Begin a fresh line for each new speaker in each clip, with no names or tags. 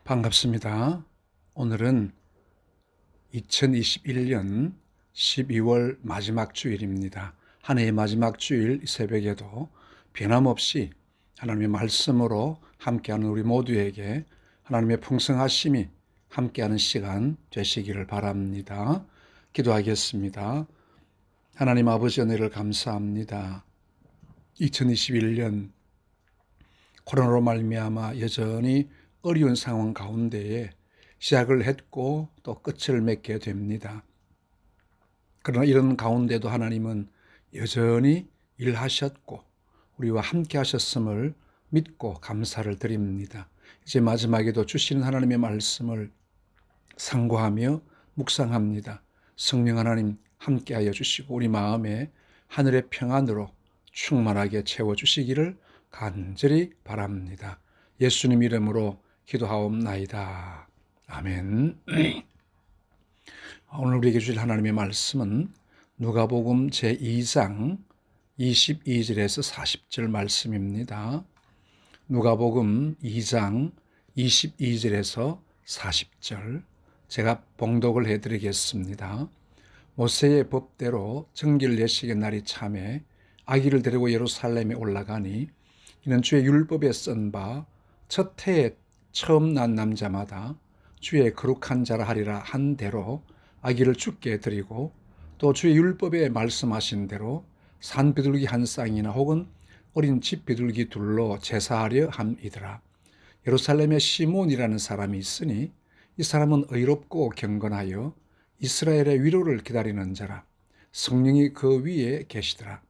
반갑습니다. 오늘은 2021년 12월 마지막 주일입니다. 한 해의 마지막 주일 새벽에도 변함없이 하나님의 말씀으로 함께하는 우리 모두에게 하나님의 풍성하심이 함께하는 시간 되시기를 바랍니다. 기도하겠습니다. 하나님 아버지 은혜를 감사합니다. 2021년 코로나로 말미암아 여전히 어려운 상황 가운데에 시작을 했고 또 끝을 맺게 됩니다. 그러나 이런 가운데도 하나님은 여전히 일하셨고 우리와 함께 하셨음을 믿고 감사를 드립니다. 이제 마지막에도 주시는 하나님의 말씀을 상고하며 묵상합니다. 성령 하나님 함께하여 주시고 우리 마음에 하늘의 평안으로 충만하게 채워주시기를 간절히 바랍니다. 예수님 이름으로 기도하옵나이다. 아멘. 오늘 우리에게 주실 하나님의 말씀은 누가복음 제2장 22절에서 40절 말씀입니다. 누가복음 2장 22절에서 40절 제가 봉독을 해드리겠습니다. 모세의 법대로 정결 예식의 날이 참에 아기를 데리고 예루살렘에 올라가니 이는 주의 율법에 쓴 바 첫 해에 처음 난 남자마다 주의 거룩한 자라 하리라 한 대로 아기를 주께 드리고 또 주의 율법에 말씀하신 대로 산 비둘기 한 쌍이나 혹은 어린 집 비둘기 둘로 제사하려 함이더라. 예루살렘에 시몬이라는 사람이 있으니 이 사람은 의롭고 경건하여 이스라엘의 위로를 기다리는 자라. 성령이 그 위에 계시더라.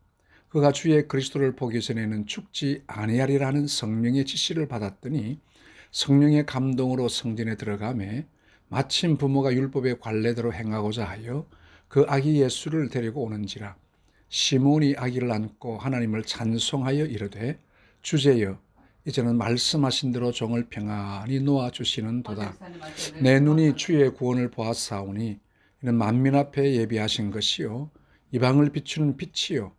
그가 주의 그리스도를 보기 전에는 죽지 아니하리라 하는 성령의 지시를 받았더니 성령의 감동으로 성전에 들어가매 마침 부모가 율법의 관례대로 행하고자 하여 그 아기 예수를 데리고 오는지라. 시몬이 아기를 안고 하나님을 찬송하여 이르되 주제여 이제는 말씀하신 대로 종을 평안히 놓아 주시는도다. 내 눈이 주의 구원을 보았사오니 이는 만민 앞에 예비하신 것이요 이방을 비추는 빛이요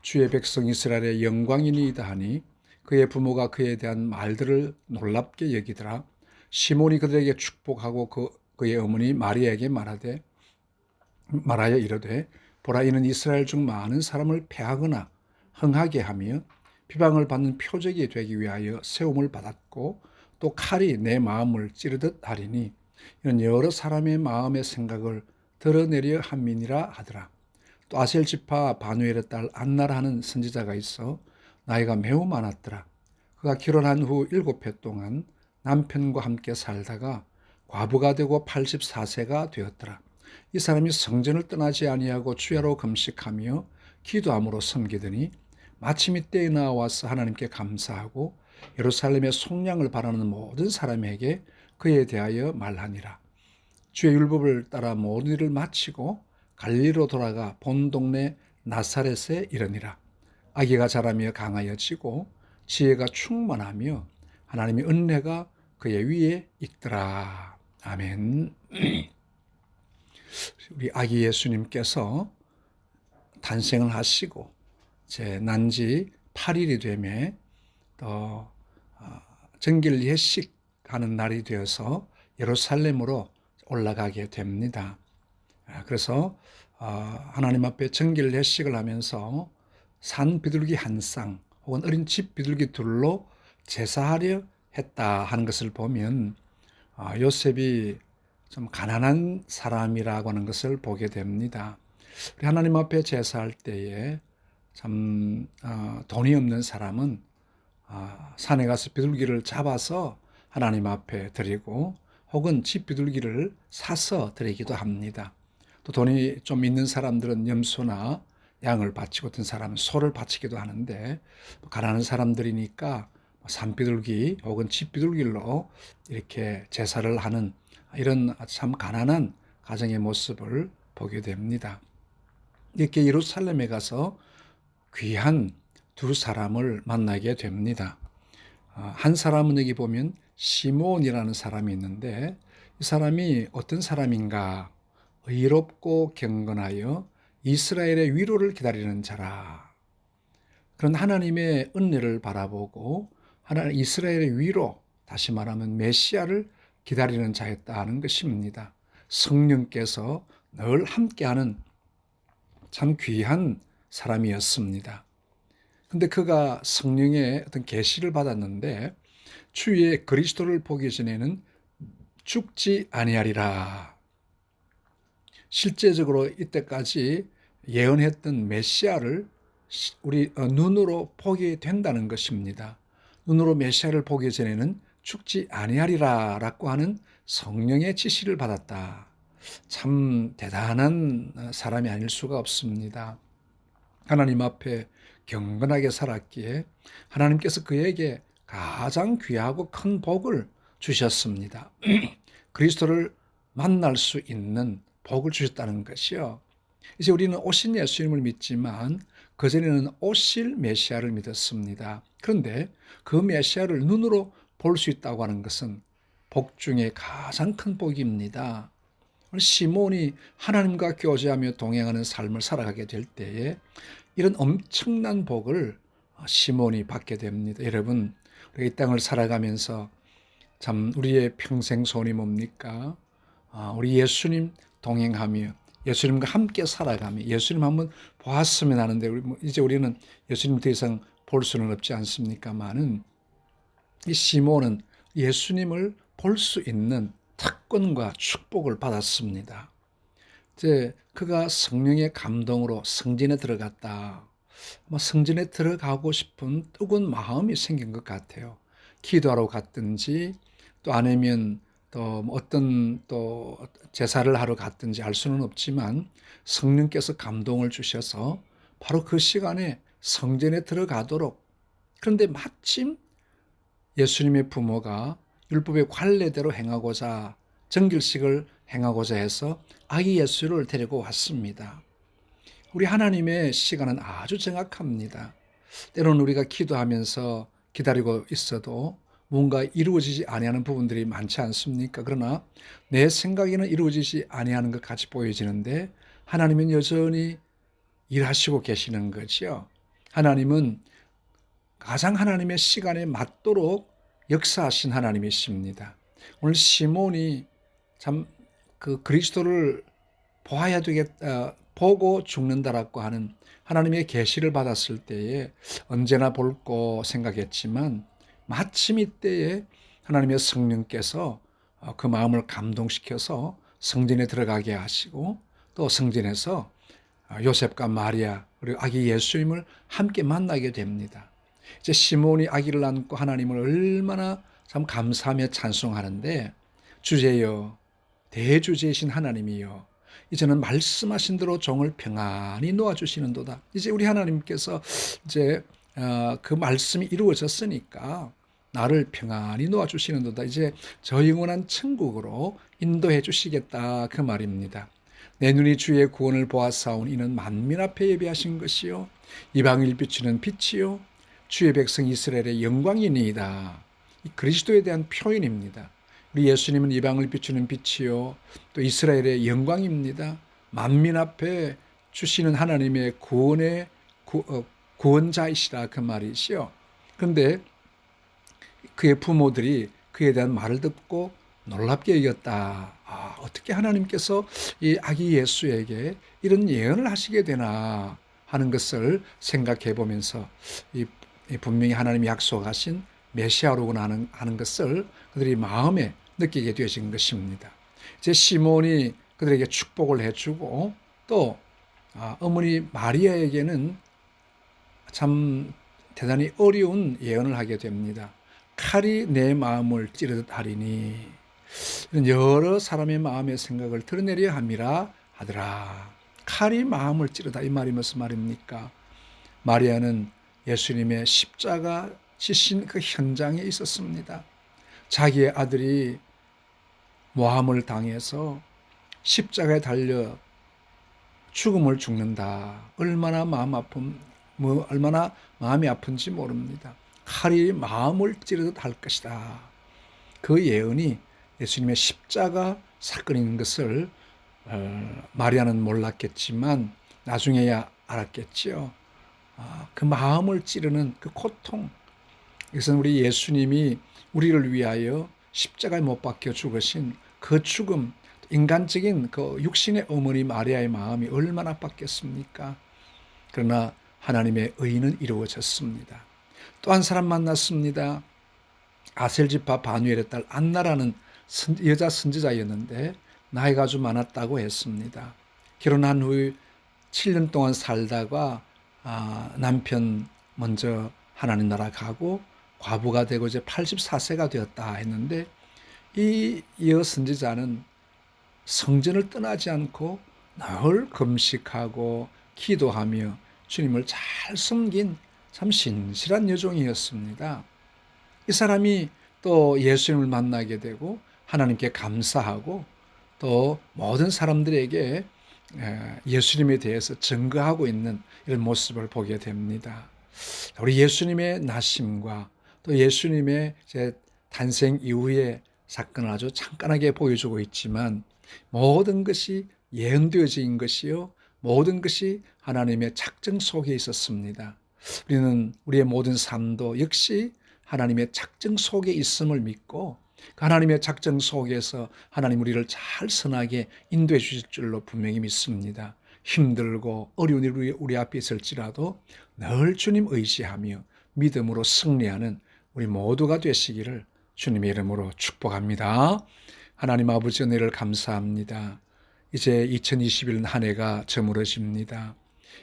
주의 백성 이스라엘의 영광이니이다 하니 그의 부모가 그에 대한 말들을 놀랍게 여기더라. 시몬이 그들에게 축복하고 그의 어머니 마리아에게 말하여 이르되 보라 이는 이스라엘 중 많은 사람을 패하거나 흥하게 하며 비방을 받는 표적이 되기 위하여 세움을 받았고 또 칼이 내 마음을 찌르듯 하리니 이는 여러 사람의 마음의 생각을 드러내려 함이니라 하더라. 또 아셀 지파 바누엘의 딸 안나라 하는 선지자가 있어 나이가 매우 많았더라. 그가 결혼한 후 7해 동안 남편과 함께 살다가 과부가 되고 84세가 되었더라. 이 사람이 성전을 떠나지 아니하고 주야로 금식하며 기도함으로 섬기더니 마침 이때에 나와서 하나님께 감사하고 예루살렘의 속량을 바라는 모든 사람에게 그에 대하여 말하니라. 주의 율법을 따라 모든 일을 마치고 갈리로 돌아가 본 동네 나사렛에 이르니라. 아기가 자라며 강하여지고 지혜가 충만하며 하나님의 은혜가 그의 위에 있더라. 아멘. 우리 아기 예수님께서 탄생을 하시고 난지 8일이 되매 또 정결 예식하는 날이 되어서 예루살렘으로 올라가게 됩니다. 그래서 하나님 앞에 정결 예식을 하면서 산 비둘기 한 쌍 혹은 어린 집 비둘기 둘로 제사하려 했다 하는 것을 보면 요셉이 좀 가난한 사람이라고 하는 것을 보게 됩니다. 우리 하나님 앞에 제사할 때에 참 돈이 없는 사람은 산에 가서 비둘기를 잡아서 하나님 앞에 드리고 혹은 집 비둘기를 사서 드리기도 합니다. 또 돈이 좀 있는 사람들은 염소나 양을 바치고 어떤 사람은 소를 바치기도 하는데 가난한 사람들이니까 산비둘기 혹은 집비둘기로 이렇게 제사를 하는 이런 참 가난한 가정의 모습을 보게 됩니다. 이렇게 예루살렘에 가서 귀한 두 사람을 만나게 됩니다. 한 사람은 여기 보면 시몬이라는 사람이 있는데 이 사람이 어떤 사람인가? 의롭고 경건하여 이스라엘의 위로를 기다리는 자라. 그런 하나님의 은혜를 바라보고 하나님 이스라엘의 위로, 다시 말하면 메시아를 기다리는 자였다는 것입니다. 성령께서 늘 함께하는 참 귀한 사람이었습니다. 근데 그가 성령의 어떤 계시를 받았는데 주위에 그리스도를 보기 전에는 죽지 아니하리라. 실제적으로 이때까지 예언했던 메시아를 우리 눈으로 보게 된다는 것입니다. 눈으로 메시아를 보기 전에는 죽지 아니하리라라고 하는 성령의 지시를 받았다. 참 대단한 사람이 아닐 수가 없습니다. 하나님 앞에 경건하게 살았기에 하나님께서 그에게 가장 귀하고 큰 복을 주셨습니다. 그리스도를 만날 수 있는 복을 주셨다는 것이요. 이제 우리는 오신 예수님을 믿지만 그전에는 오실 메시아를 믿었습니다. 그런데 그 메시아를 눈으로 볼 수 있다고 하는 것은 복 중에 가장 큰 복입니다. 시몬이 하나님과 교제하며 동행하는 삶을 살아가게 될 때에 이런 엄청난 복을 시몬이 받게 됩니다. 여러분, 우리 이 땅을 살아가면서 참 우리의 평생 소원이 뭡니까? 우리 예수님 동행하며 예수님과 함께 살아가며 예수님 한번 보았으면 하는데 이제 우리는 예수님 더 이상 볼 수는 없지 않습니까만은 이 시몬은 예수님을 볼 수 있는 특권과 축복을 받았습니다. 이제 그가 성령의 감동으로 성전에 들어갔다. 아마 성전에 들어가고 싶은 뜨거운 마음이 생긴 것 같아요. 기도하러 갔든지 또 아니면 또 어떤 또 제사를 하러 갔든지 알 수는 없지만 성령께서 감동을 주셔서 바로 그 시간에 성전에 들어가도록, 그런데 마침 예수님의 부모가 율법의 관례대로 행하고자 정결식을 행하고자 해서 아기 예수를 데리고 왔습니다. 우리 하나님의 시간은 아주 정확합니다. 때로는 우리가 기도하면서 기다리고 있어도 뭔가 이루어지지 아니하는 부분들이 많지 않습니까? 그러나 내 생각에는 이루어지지 아니하는 것 같이 보여지는데 하나님은 여전히 일하시고 계시는 거죠. 하나님은 가장 하나님의 시간에 맞도록 역사하신 하나님이십니다. 오늘 시몬이 참 그 그리스도를 보아야 되겠다, 보고 죽는다라고 하는 하나님의 계시를 받았을 때에 언제나 볼고 생각했지만 마침 이때에 하나님의 성령께서 그 마음을 감동시켜서 성전에 들어가게 하시고 또 성전에서 요셉과 마리아 그리고 아기 예수님을 함께 만나게 됩니다. 이제 시몬이 아기를 안고 하나님을 얼마나 참 감사하며 찬송하는데 주제여 대주제이신 하나님이여 이제는 말씀하신 대로 종을 평안히 놓아주시는도다. 이제 우리 하나님께서 이제 그 말씀이 이루어졌으니까 나를 평안히 놓아주시는도다. 이제 저 영원한 천국으로 인도해 주시겠다 그 말입니다. 내 눈이 주의 구원을 보았사오니 이는 만민 앞에 예비하신 것이요 이방을 비추는 빛이요 주의 백성 이스라엘의 영광이니이다. 이 그리스도에 대한 표현입니다. 우리 예수님은 이방을 비추는 빛이요 또 이스라엘의 영광입니다. 만민 앞에 주시는 하나님의 구원의 구원자이시라 그 말이시요. 그런데 그의 부모들이 그에 대한 말을 듣고 놀랍게 여겼다. 어떻게 하나님께서 이 아기 예수에게 이런 예언을 하시게 되나 하는 것을 생각해 보면서 분명히 하나님이 약속하신 메시아로구나 하는 것을 그들이 마음에 느끼게 되어진 것입니다. 이제 시몬이 그들에게 축복을 해주고 또 어머니 마리아에게는 참 대단히 어려운 예언을 하게 됩니다. 칼이 내 마음을 찌르듯 하리니 여러 사람의 마음의 생각을 드러내려 함이라 하더라. 칼이 마음을 찌르다 이 말이 무슨 말입니까? 마리아는 예수님의 십자가 지신 그 현장에 있었습니다. 자기의 아들이 모함을 당해서 십자가에 달려 죽음을 죽는다. 얼마나 얼마나 마음이 아픈지 모릅니다. 칼이 마음을 찌르듯 할 것이다. 그 예언이 예수님의 십자가 사건인 것을 마리아는 몰랐겠지만 나중에야 알았겠지요. 그 마음을 찌르는 그 고통, 이것은 우리 예수님이 우리를 위하여 십자가에 못 박혀 죽으신 그 죽음, 인간적인 그 육신의 어머니 마리아의 마음이 얼마나 아팠겠습니까? 그러나 하나님의 의는 이루어졌습니다. 또 한 사람 만났습니다. 아셀지파 바누엘의 딸 안나라는 여자 선지자였는데 나이가 아주 많았다고 했습니다. 결혼한 후 7년 동안 살다가 남편 먼저 하나님 나라 가고 과부가 되고 이제 84세가 되었다 했는데 이 여선지자는 성전을 떠나지 않고 늘 금식하고 기도하며 주님을 잘 섬긴 참 신실한 여종이었습니다. 이 사람이 또 예수님을 만나게 되고 하나님께 감사하고 또 모든 사람들에게 예수님에 대해서 증거하고 있는 이런 모습을 보게 됩니다. 우리 예수님의 나심과 또 예수님의 탄생 이후의 사건을 아주 잠깐하게 보여주고 있지만 모든 것이 예언되어진 것이요 모든 것이 하나님의 작정 속에 있었습니다. 우리는 우리의 모든 삶도 역시 하나님의 작정 속에 있음을 믿고 그 하나님의 작정 속에서 하나님 우리를 잘 선하게 인도해 주실 줄로 분명히 믿습니다. 힘들고 어려운 일이 우리 앞에 있을지라도 늘 주님 의지하며 믿음으로 승리하는 우리 모두가 되시기를 주님의 이름으로 축복합니다. 하나님 아버지 은혜를 감사합니다. 이제 2021년 한 해가 저물어집니다.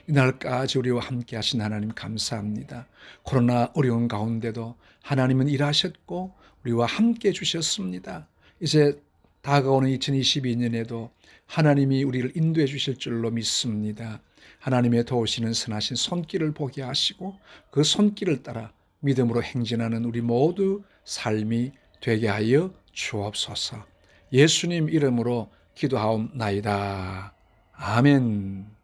이날까지 우리와 함께 하신 하나님 감사합니다. 코로나 어려운 가운데도 하나님은 일하셨고 우리와 함께 주셨습니다. 이제 다가오는 2022년에도 하나님이 우리를 인도해 주실 줄로 믿습니다. 하나님의 도우시는 선하신 손길을 보게 하시고 그 손길을 따라 믿음으로 행진하는 우리 모두 삶이 되게 하여 주옵소서. 예수님 이름으로 기도하옵나이다. 아멘.